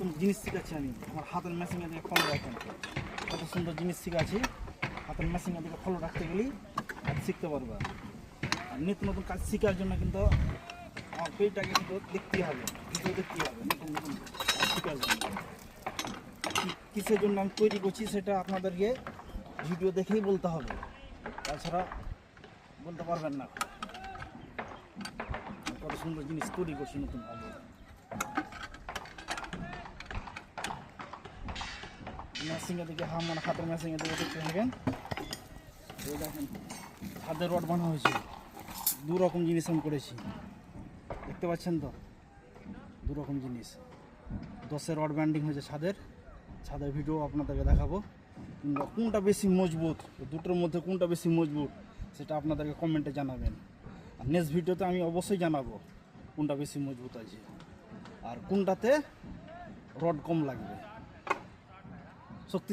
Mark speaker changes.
Speaker 1: নতুন জিনিস শিখাচ্ছি আমি আমার হাতের মেশিনে দিকে ফলো রাখেন কত সুন্দর জিনিস শিখাচ্ছি হাতের মেশিনে দিকে ফলো রাখতে গেলেই কাজ শিখতে পারবা আর নিত্য নতুন কাজ শেখার জন্য কিন্তু আমার পেজটাকে কিন্তু দেখতেই হবে ভিডিও দেখতেই হবে নতুন নতুন কাজ শেখার জন্য কিসের জন্য আমি তৈরি করছি সেটা আপনাদেরকে ভিডিও দেখেই বলতে হবে তাছাড়া বলতে পারবেন না কত সুন্দর জিনিস তৈরি করছি নতুনভাবে মেশিনের দিকে মানে হাতের মেশিনের দিকে দেখতে থাকেন এই দেখেন ছাদের রড বানা হয়েছে দু রকম জিনিস আমি করেছি দেখতে পাচ্ছেন তো দু রকম জিনিস 10-এর রড ব্যান্ডিং হয়েছে ছাদের ভিডিও আপনাদেরকে দেখাবো কোনটা বেশি মজবুত দুটোর মধ্যে কোনটা বেশি মজবুত সেটা আপনাদেরকে কমেন্টে জানাবেন আর নেক্সট ভিডিওতে আমি অবশ্যই জানাবো কোনটা বেশি মজবুত আছে আর কোনটাতে রড কম লাগবে শক্তি